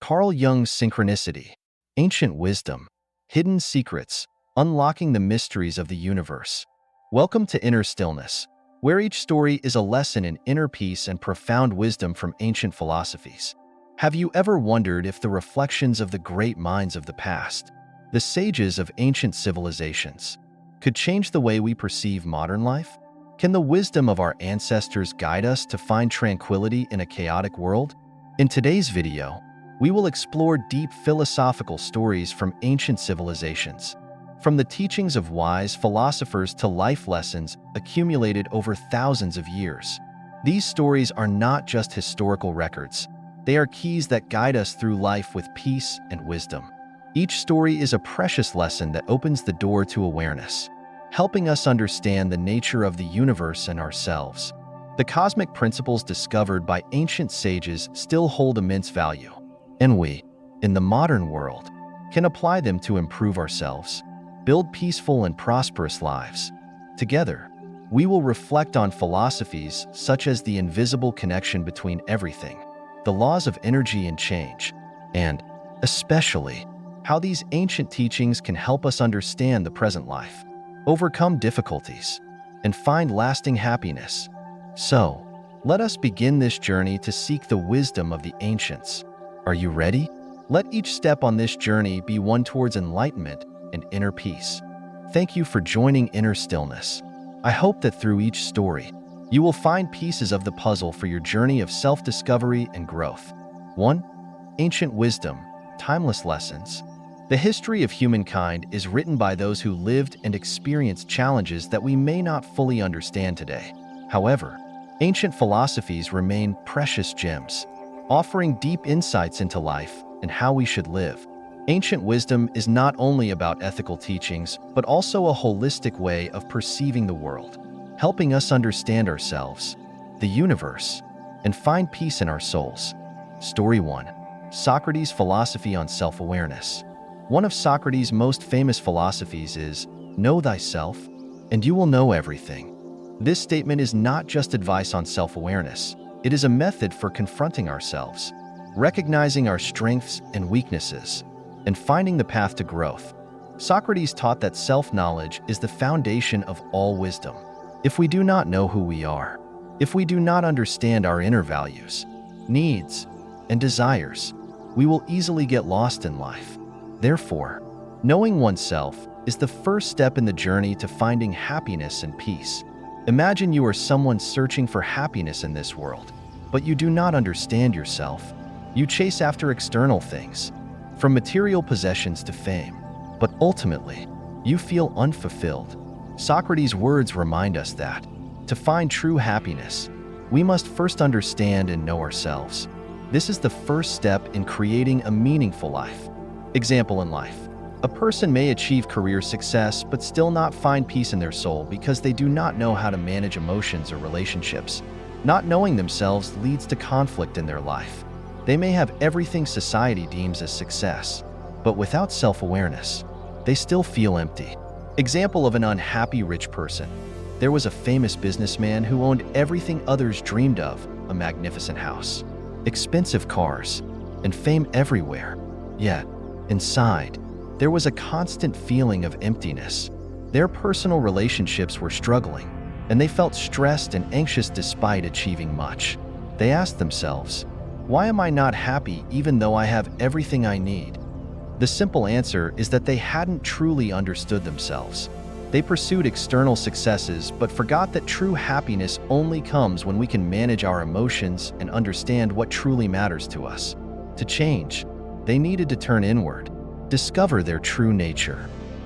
Carl Jung's Synchronicity, Ancient Wisdom, Hidden Secrets, Unlocking the Mysteries of the Universe. Welcome to Inner Stillness, where each story is a lesson in inner peace and profound wisdom from ancient philosophies. Have you ever wondered if the reflections of the great minds of the past, the sages of ancient civilizations, could change the way we perceive modern life? Can the wisdom of our ancestors guide us to find tranquility in a chaotic world? In today's video, we will explore deep philosophical stories from ancient civilizations, from the teachings of wise philosophers to life lessons accumulated over thousands of years. These stories are not just historical records. They are keys that guide us through life with peace and wisdom. Each story is a precious lesson that opens the door to awareness, helping us understand the nature of the universe and ourselves. The cosmic principles discovered by ancient sages still hold immense value, and we, in the modern world, can apply them to improve ourselves, build peaceful and prosperous lives. Together, we will reflect on philosophies such as the invisible connection between everything, the laws of energy and change, and, especially, how these ancient teachings can help us understand the present life, overcome difficulties, and find lasting happiness. So, let us begin this journey to seek the wisdom of the ancients. Are you ready? Let each step on this journey be one towards enlightenment and inner peace. Thank you for joining Inner Stillness. I hope that through each story, you will find pieces of the puzzle for your journey of self-discovery and growth. 1. Ancient Wisdom, Timeless Lessons. The history of humankind is written by those who lived and experienced challenges that we may not fully understand today. However, ancient philosophies remain precious gems, offering deep insights into life and how we should live. Ancient wisdom is not only about ethical teachings, but also a holistic way of perceiving the world, helping us understand ourselves, the universe, and find peace in our souls. Story 1. Socrates' Philosophy on Self-Awareness. One of Socrates' most famous philosophies is, "Know thyself, and you will know everything." This statement is not just advice on self-awareness. It is a method for confronting ourselves, recognizing our strengths and weaknesses, and finding the path to growth. Socrates taught that self-knowledge is the foundation of all wisdom. If we do not know who we are, if we do not understand our inner values, needs, and desires, we will easily get lost in life. Therefore, knowing oneself is the first step in the journey to finding happiness and peace. Imagine you are someone searching for happiness in this world, but you do not understand yourself. You chase after external things, from material possessions to fame, but ultimately, you feel unfulfilled. Socrates' words remind us that, to find true happiness, we must first understand and know ourselves. This is the first step in creating a meaningful life. Example in life. A person may achieve career success but still not find peace in their soul because they do not know how to manage emotions or relationships. Not knowing themselves leads to conflict in their life. They may have everything society deems as success, but without self-awareness, they still feel empty. Example of an unhappy rich person. There was a famous businessman who owned everything others dreamed of, a magnificent house, expensive cars, and fame everywhere. Yet, inside, there was a constant feeling of emptiness. Their personal relationships were struggling, and they felt stressed and anxious despite achieving much. They asked themselves, "Why am I not happy even though I have everything I need?" The simple answer is that they hadn't truly understood themselves. They pursued external successes but forgot that true happiness only comes when we can manage our emotions and understand what truly matters to us. To change, they needed to turn inward, discover their true nature,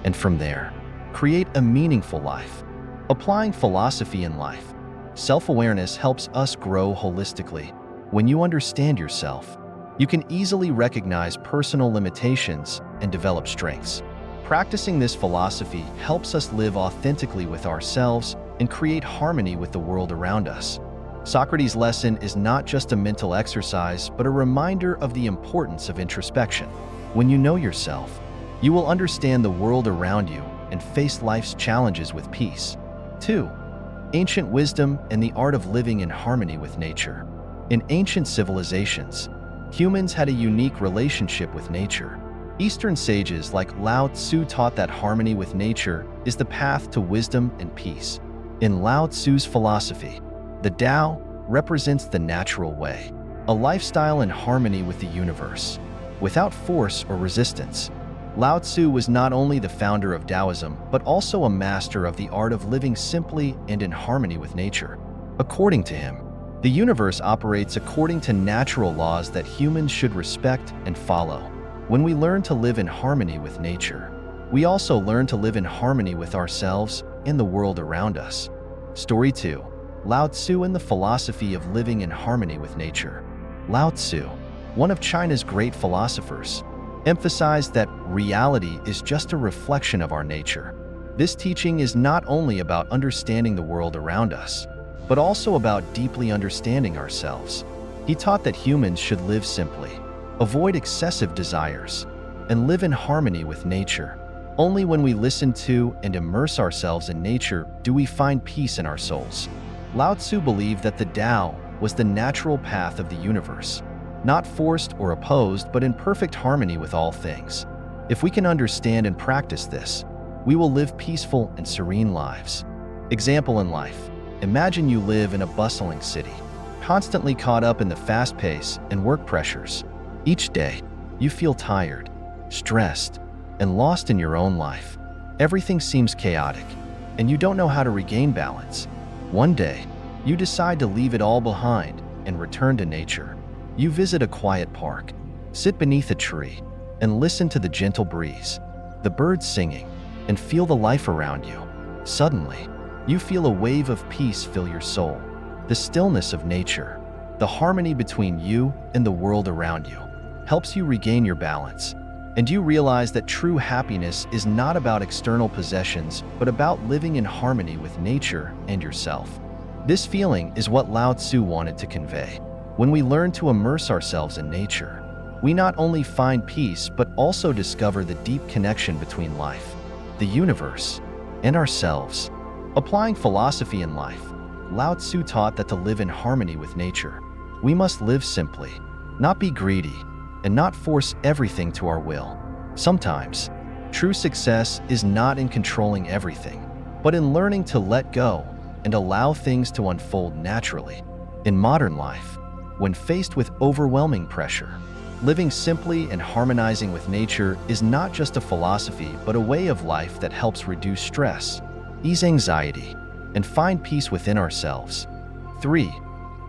and from there, create a meaningful life. Applying philosophy in life, self-awareness helps us grow holistically. When you understand yourself, you can easily recognize personal limitations and develop strengths. Practicing this philosophy helps us live authentically with ourselves and create harmony with the world around us. Socrates' lesson is not just a mental exercise, but a reminder of the importance of introspection. When you know yourself, you will understand the world around you and face life's challenges with peace. 2. Ancient wisdom and the art of living in harmony with nature. In ancient civilizations, Humans had a unique relationship with nature. Eastern sages like Lao Tzu taught that harmony with nature is the path to wisdom and peace. In Lao Tzu's philosophy, the Tao represents the natural way, a lifestyle in harmony with the universe, without force or resistance. Lao Tzu was not only the founder of Taoism, but also a master of the art of living simply and in harmony with nature. According to him, the universe operates according to natural laws that humans should respect and follow. When we learn to live in harmony with nature, we also learn to live in harmony with ourselves and the world around us. Story 2. Lao Tzu and the philosophy of living in harmony with nature. Lao Tzu, one of China's great philosophers, emphasized that reality is just a reflection of our nature. This teaching is not only about understanding the world around us, but also about deeply understanding ourselves. He taught that humans should live simply, avoid excessive desires, and live in harmony with nature. Only when we listen to and immerse ourselves in nature do we find peace in our souls. Lao Tzu believed that the Tao was the natural path of the universe, not forced or opposed, but in perfect harmony with all things. If we can understand and practice this, we will live peaceful and serene lives. Example in life. Imagine you live in a bustling city, constantly caught up in the fast pace and work pressures. Each day, you feel tired, stressed, and lost in your own life. Everything seems chaotic, and you don't know how to regain balance. One day, you decide to leave it all behind and return to nature. You visit a quiet park, sit beneath a tree, and listen to the gentle breeze, the birds singing, and feel the life around you. Suddenly, you feel a wave of peace fill your soul. The stillness of nature, the harmony between you and the world around you, helps you regain your balance. And you realize that true happiness is not about external possessions, but about living in harmony with nature and yourself. This feeling is what Lao Tzu wanted to convey. When we learn to immerse ourselves in nature, we not only find peace, but also discover the deep connection between life, the universe, and ourselves. Applying philosophy in life, Lao Tzu taught that to live in harmony with nature, we must live simply, not be greedy, and not force everything to our will. Sometimes, true success is not in controlling everything, but in learning to let go and allow things to unfold naturally. In modern life, when faced with overwhelming pressure, living simply and harmonizing with nature is not just a philosophy, but a way of life that helps reduce stress, ease anxiety, and find peace within ourselves. 3.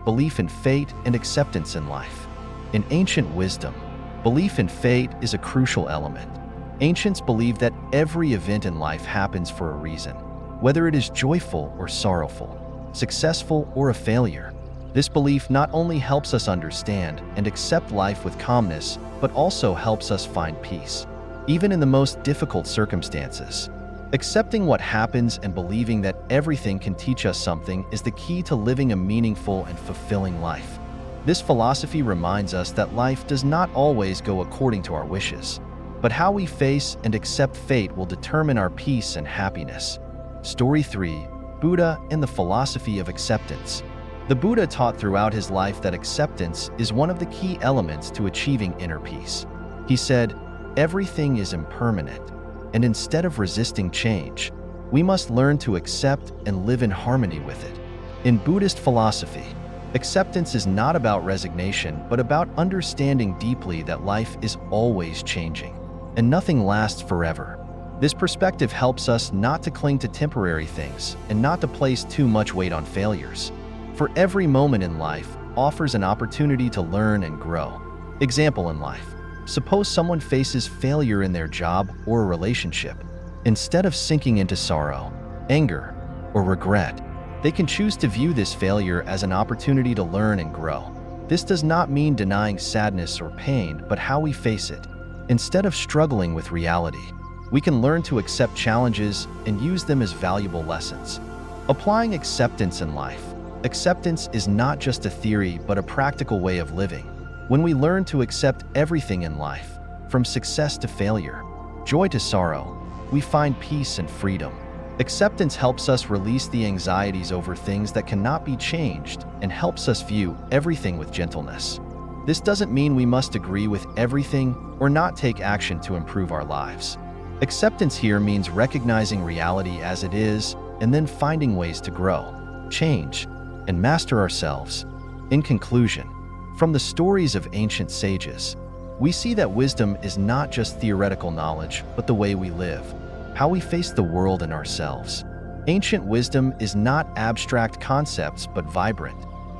Belief in fate and acceptance in life. In ancient wisdom, belief in fate is a crucial element. Ancients believed that every event in life happens for a reason, whether it is joyful or sorrowful, successful or a failure. This belief not only helps us understand and accept life with calmness, but also helps us find peace, even in the most difficult circumstances. Accepting what happens and believing that everything can teach us something is the key to living a meaningful and fulfilling life. This philosophy reminds us that life does not always go according to our wishes, but how we face and accept fate will determine our peace and happiness. Story 3. Buddha and the philosophy of acceptance. The Buddha taught throughout his life that acceptance is one of the key elements to achieving inner peace. He said, "Everything is impermanent, and instead of resisting change, we must learn to accept and live in harmony with it." In Buddhist philosophy, acceptance is not about resignation, but about understanding deeply that life is always changing, and nothing lasts forever. This perspective helps us not to cling to temporary things and not to place too much weight on failures. For every moment in life offers an opportunity to learn and grow. Example in life. Suppose someone faces failure in their job or a relationship. Instead of sinking into sorrow, anger, or regret, they can choose to view this failure as an opportunity to learn and grow. This does not mean denying sadness or pain, but how we face it. Instead of struggling with reality, we can learn to accept challenges and use them as valuable lessons. Applying acceptance in life. Acceptance is not just a theory, but a practical way of living. When we learn to accept everything in life, from success to failure, joy to sorrow, we find peace and freedom. Acceptance helps us release the anxieties over things that cannot be changed and helps us view everything with gentleness. This doesn't mean we must agree with everything or not take action to improve our lives. Acceptance here means recognizing reality as it is and then finding ways to grow, change, and master ourselves. In conclusion, from the stories of ancient sages, we see that wisdom is not just theoretical knowledge, but the way we live, how we face the world and ourselves. Ancient wisdom is not abstract concepts, but vibrant,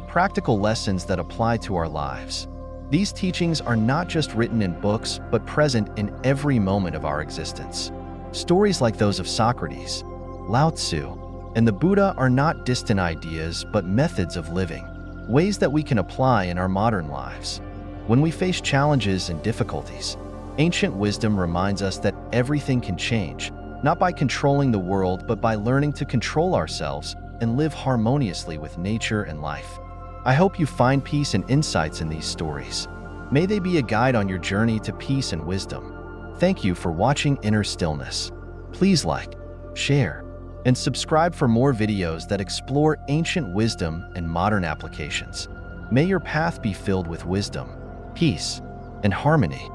practical lessons that apply to our lives. These teachings are not just written in books, but present in every moment of our existence. Stories like those of Socrates, Lao Tzu, and the Buddha are not distant ideas, but methods of living, ways that we can apply in our modern lives. When we face challenges and difficulties, ancient wisdom reminds us that everything can change, not by controlling the world, but by learning to control ourselves and live harmoniously with nature and life. I hope you find peace and insights in these stories. May they be a guide on your journey to peace and wisdom. Thank you for watching Inner Stillness. Please like, share, and subscribe for more videos that explore ancient wisdom and modern applications. May your path be filled with wisdom, peace, and harmony.